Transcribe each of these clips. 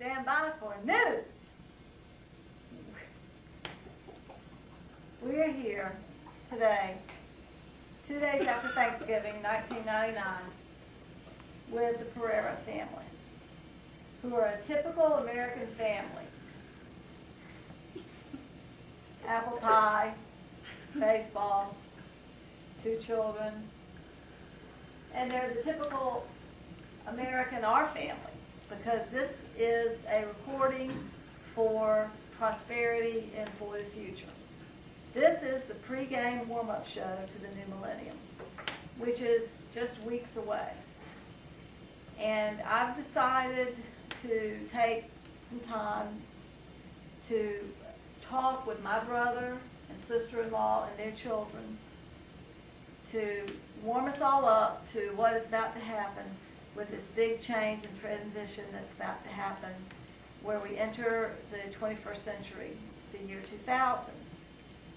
Stand by for news. We are here today, 2 days after Thanksgiving, 1999, with the Pararo family, who are a typical American family. Apple pie, baseball, 2 children, and they're the typical American our family, because this is a recording for prosperity and for the future. This is the pre-game warm-up show to the new millennium, which is just weeks away. And I've decided to take some time to talk with my brother and sister-in-law and their children to warm us all up to what is about to happen with this big change and transition that's about to happen, where we enter the 21st century, the year 2000.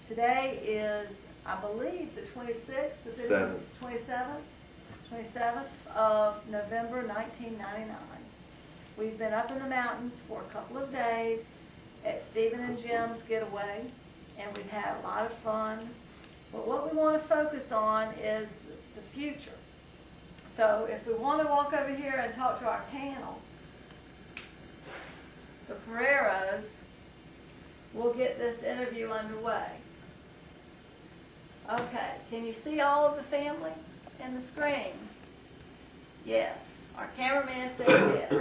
Today is, I believe, the 26th, is it 27th of November 1999. We've been up in the mountains for a couple of days at Stephen and Jim's getaway, and we've had a lot of fun. But what we want to focus on is the future. So if we want to walk over here and talk to our panel, the Pararos, we'll get this interview underway. Okay, can you see all of the family in the screen? Yes. Our cameraman says yes.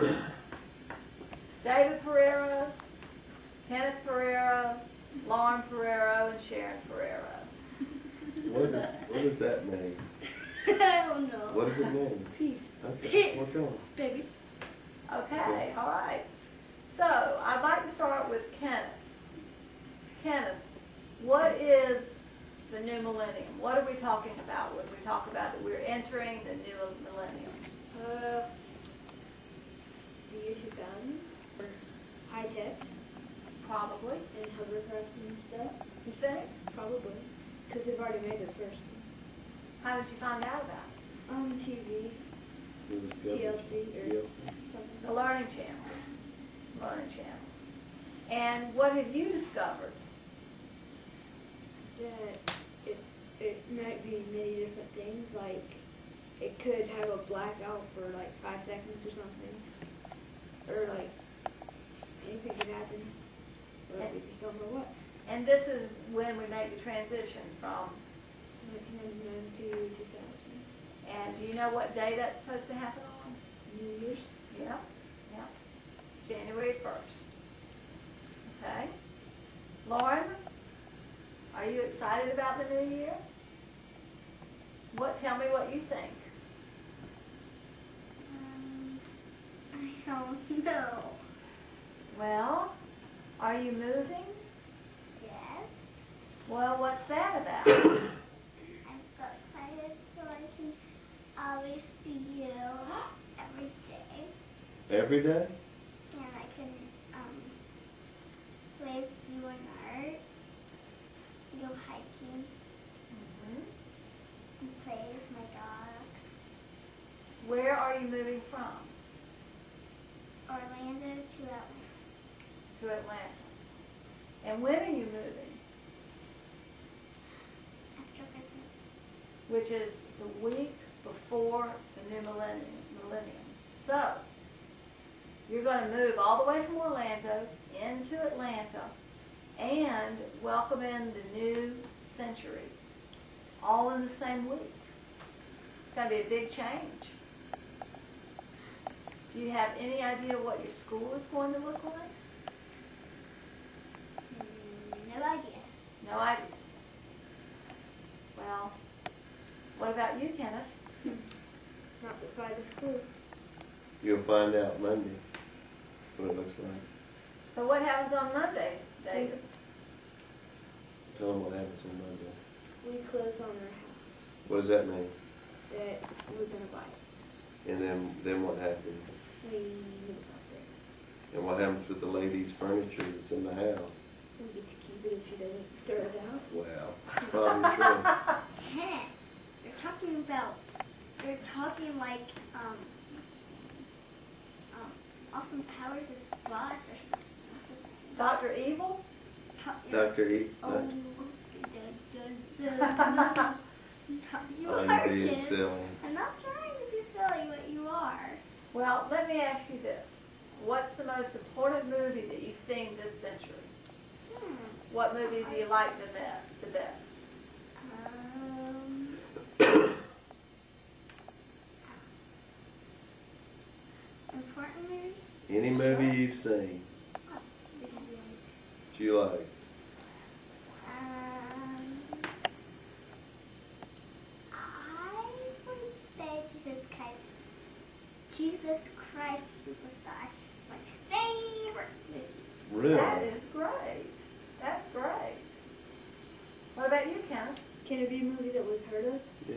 David Pararo, Kenneth Pararo, Lauren Pararo, and Sharon Pararo. What does that mean? I don't know. What does it mean? Peace. Okay, what's on? Baby. Okay, all right. So, I'd like to start with Kenneth. Kenneth, what is the new millennium? What are we talking about when we talk about that we're entering the new millennium? The year 2000? Or high tech? Probably. And hovercraft and stuff? You think? Probably. Because they've already made their first one. How did you find out about it? On TV. TLC or something. The Learning Channel. Learning Channel. And what have you discovered? That it might be many different things, like it could have a blackout for like 5 seconds or something, or like anything could happen, but we just don't know what. And this is when we make the transition from 1999 to 2000. And do you know what day that's supposed to happen on? New Year's. Yeah, yeah. January 1st. Okay. Lauren, are you excited about the new year? Tell me what you think. I don't know. Well, are you moving? Yes. Well, what's that about? I'm so excited so I can always see you every day. Every day? And I can play with you and Art, go hiking, and play with my dog. Where are you moving from? Orlando to Atlanta. To Atlanta. And when are you moving? After Christmas. Which is the week before the new millennium. So, you're going to move all the way from Orlando into Atlanta and welcome in the new century, all in the same week. It's going to be a big change. Do you have any idea what your school is going to look like? No idea. No idea. Well, what about you, Kenneth? Not beside the school. You'll find out Monday what it looks like. So what happens on Monday, David? Tell them what happens on Monday. We close on our house What does that mean? that we're going to buy it. And then what happens? We move out there. And what happens with the lady's furniture that's in the house? We get to keep it if she doesn't throw it out. Well, probably true. Hey, they're talking like, awesome powers is Spot or something. Dr. Evil? Dr. E. Oh, you All are you do is kids. silly. I'm not trying to be silly, but you are. Well, let me ask you this. What's the most important movie that you've seen this century? What movie do you like the best? Important movie? Any movie you've seen that you like? I would say Jesus Christ. Jesus Christ Superstar. My favorite movie. Really? That is great. That's great. What about you, Kenneth? Can it be a movie that was heard of? Yeah.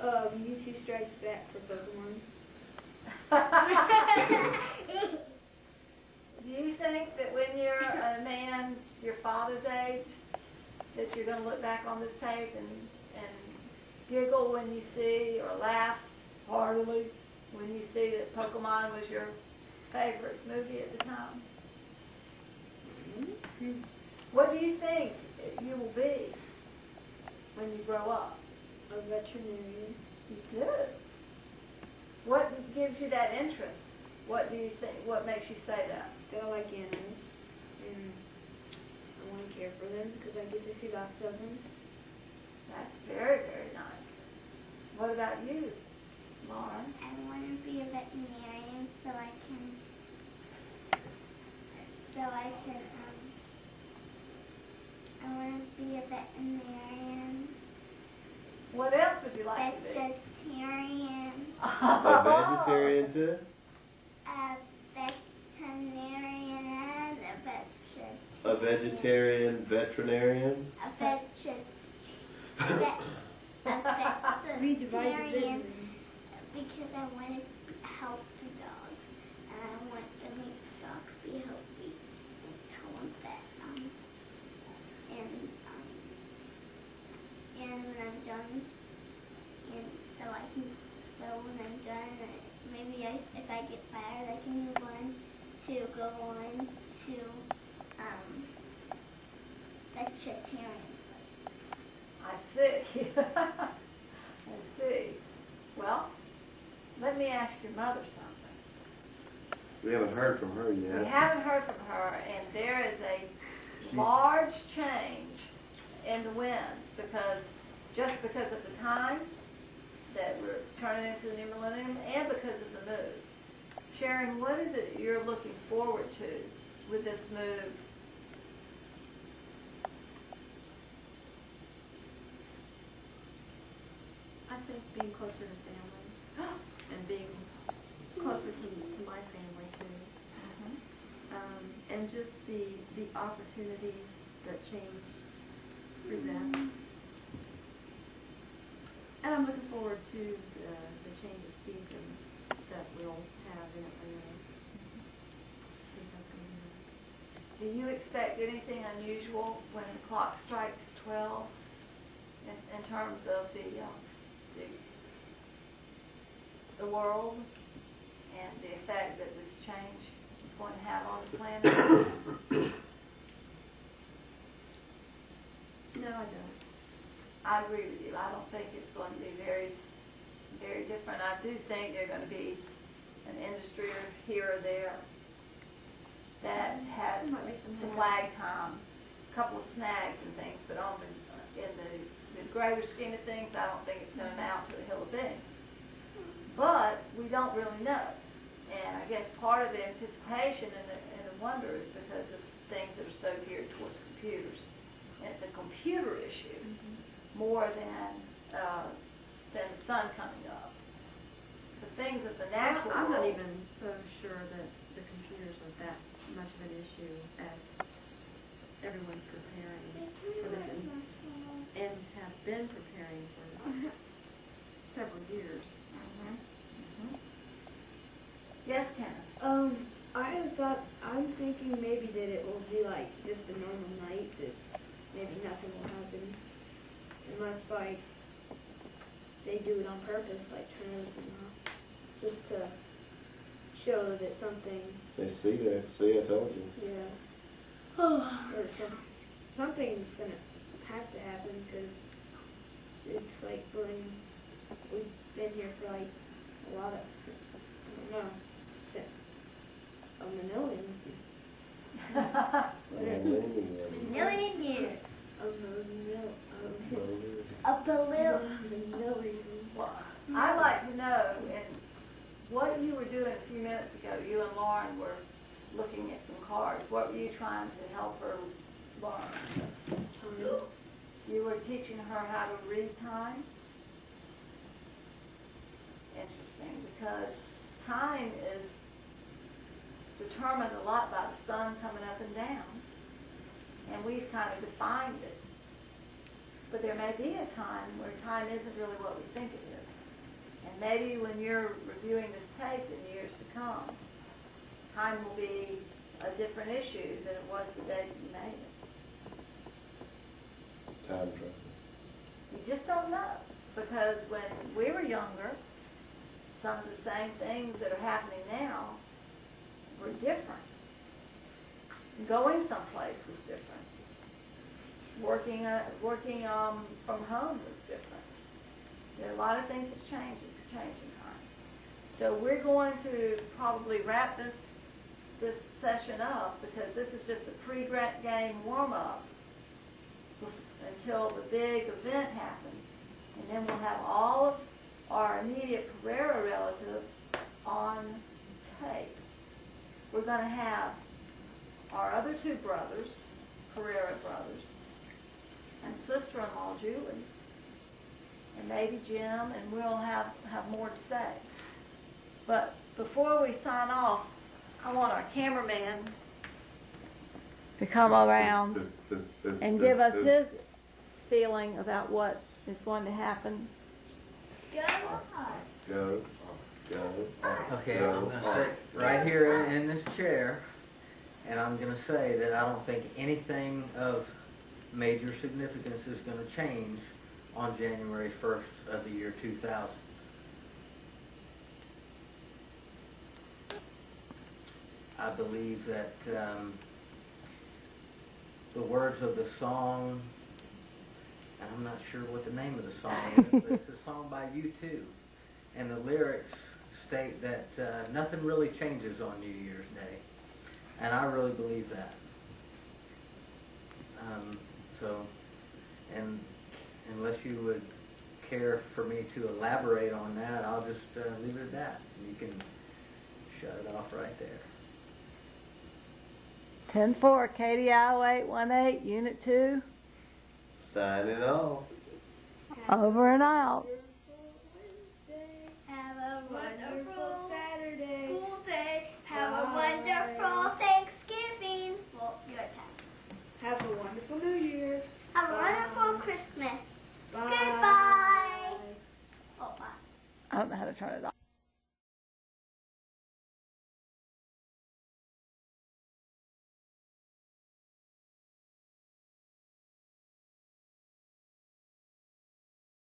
U2 Strikes Back for Pokemon. Do you think that when you're a man, your father's age, that you're going to look back on this tape and giggle when you see, or laugh heartily when you see that Pokemon was your favorite movie at the time? Mm-hmm. What do you think you will be when you grow up? A veterinarian. You do. What gives you that interest? What do you think? What makes you say that? That I like animals, and I want to care for them because I get to see lots of them. That's very, very nice. What about you, Lauren? I want to be a veterinarian so I can I want to be a veterinarian. What else would you like to be? Vegetarian. A vegetarian too? A veterinarian and A vegetarian veterinarian? We divide the veterinarian business. because I want to help the dogs and I want to make the dogs be healthy and tell them that and when I'm done and when I'm done maybe if I get fired I can move on to go on to vegetarian. I see. I see. Well, let me ask your mother something. We haven't heard from her We yet. haven't heard from her, and there is a large change in the winds because of the time that we're turning into the new millennium and because of the move. Sharon, what is it you're looking forward to with this move? I think being closer to family and being closer to my family too. And just the opportunities that change present. And I'm looking forward to the change of season that we'll have in Atlanta. Do you expect anything unusual when the clock strikes 12 in terms of the world and the effect that this change is going to have on the planet? No, I don't. I agree with you. I don't think it's going to be very, very different. I do think there's going to be an industry here or there that has some lag time, a couple of snags and things, but in the greater scheme of things, I don't think it's going to amount to a hill of beans. But we don't really know. And I guess part of the anticipation and the wonder is because of things that are so geared towards computers. And it's a computer issue more than the sun coming up. The things of the natural I'm not world, even so sure that the computers are that much of an issue as everyone's preparing for this and have been preparing for several years. Yes, Kenneth. I'm thinking maybe that it will be like just a normal night, that maybe nothing will happen unless like they do it on purpose, like turn everything off, just to show that something, They see that. See, I told you. yeah, or something's gonna have to happen because it's like we've been here for like a lot of, I don't know, a million. Million years. A A balloon. million. Well, I'd like to know, and what you were doing a few minutes ago, you and Lauren were looking at some cards. What were you trying to help her learn? You were teaching her how to read time? Interesting, because time is determined a lot by the sun coming up and down, and we've kind of defined it. But there may be a time where time isn't really what we think it is. And maybe when you're reviewing this tape in years to come, time will be a different issue than it was the day that you made it. Time travel. You just don't know. Because when we were younger, some of the same things that are happening now were different. Going someplace was different. Working from home was different. There are a lot of things that's changing time. So we're going to probably wrap this session up because this is just a pre-game warm-up until the big event happens. And then we'll have all of our immediate Pararo relatives on tape. We're going to have our other two brothers, Pararo brothers, and sister-in-law Julie, and maybe Jim, and we'll have more to say. But before we sign off, I want our cameraman to come around and give us his feeling about what is going to happen. Go. Okay, I'm going to sit right here in this chair, and I'm going to say that I don't think anything of major significance is going to change on January 1st of the year 2000. I believe that the words of the song, and I'm not sure what the name of the song is, but it's a song by U2, and the lyrics state that nothing really changes on New Year's Day, and I really believe that. And unless you would care for me to elaborate on that, I'll just leave it at that. You can shut it off right there. 10-4, KDI 0818, Unit 2. Signing off. Over and out. Have a wonderful Saturday. school day. Have a Bye. wonderful Thanksgiving. Well, your time. Have a wonderful New Year. Have a Bye. wonderful Christmas. Bye. Goodbye. Oh, bye. I don't know how to turn it off.